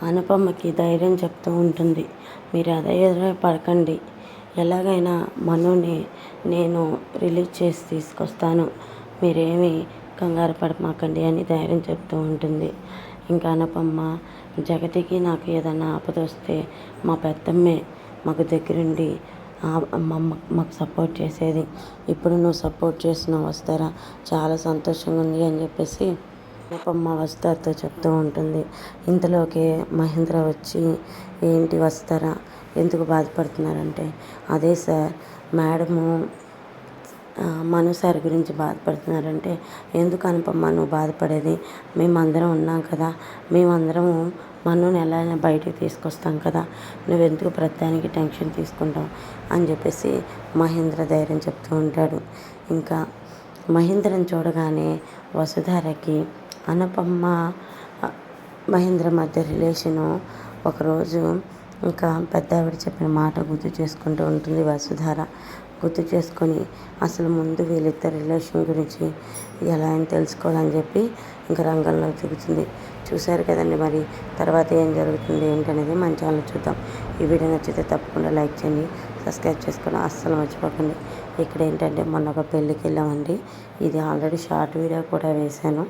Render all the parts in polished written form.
అనుపమకి ధైర్యం చెప్తూ ఉంటుంది. మీరు పడకండి, ఎలాగైనా మనుని నేను రిలీజ్ చేసి తీసుకొస్తాను, మీరేమీ కంగారు పడమాకండి అని ధైర్యం చెప్తూ ఉంటుంది. ఇంకా అనుపమ, జగతికి నాకు ఏదైనా ఆపదొస్తే మా పెద్దమ్మే మాకు దగ్గరుండి మాకు సపోర్ట్ చేసేది. ఇప్పుడు నువ్వు సపోర్ట్ చేస్తున్నావు వస్తారా, చాలా సంతోషంగా ఉంది అని చెప్పేసి అనుపమ వస్తారతో చెప్తూ ఉంటుంది. ఇంతలోకి మహేంద్ర వచ్చి, ఏంటి వస్తారా, ఎందుకు బాధపడుతున్నారంటే, అదే సార్ మేడము మను సార్ గురించి బాధపడుతున్నారంటే, ఎందుకు అనుపమ నువ్వు బాధపడేది, మేమందరం ఉన్నాం కదా, మేమందరము మనుని ఎలా అయినా బయటికి తీసుకొస్తాం కదా, నువ్వెందుకు ప్రతిదానికి టెన్షన్ తీసుకుంటావు అని చెప్పేసి మహేంద్ర ధైర్యం చెప్తూ ఉంటాడు. ఇంకా మహేంద్రని చూడగానే వసుధారకి అనుపమ మహేంద్ర మధ్య రిలేషను ఒకరోజు ఇంకా పెద్ద ఆవిడ చెప్పిన మాట గుర్తు చేసుకుంటూ ఉంటుంది వసుధార. గుర్తు చేసుకొని అసలు ముందు వీళ్ళిద్దరు రిలేషన్ గురించి ఎలా అని తెలుసుకోవాలని చెప్పి ఇంకా రంగంలో దిగుతుంది. చూశారు కదండి, మరి తర్వాత ఏం జరుగుతుంది ఏంటనేది మన ఛానల్ చూద్దాం. ఈ వీడియో నచ్చితే తప్పకుండా లైక్ చేయండి, సబ్స్క్రైబ్ చేసుకోవడం అస్సలు మర్చిపోకండి. ఇక్కడ ఏంటంటే మొన్న ఒక పెళ్ళికి వెళ్ళామండి. ఇది ఆల్రెడీ షార్ట్ వీడియో కూడా వేశాను.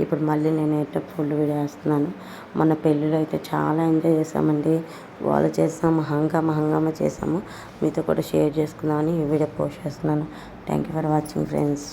ఇప్పుడు మళ్ళీ నేను ఫుల్ వీడియో వేస్తున్నాను. మొన్న పెళ్ళిలో అయితే చాలా ఎంజాయ్ చేసామండి. వాళ్ళు చేసాము, హంగామా చేసాము. మీతో కూడా షేర్ చేసుకుందామని ఈ వీడియో పోస్ట్ చేస్తున్నాను. Thank you for watching friends.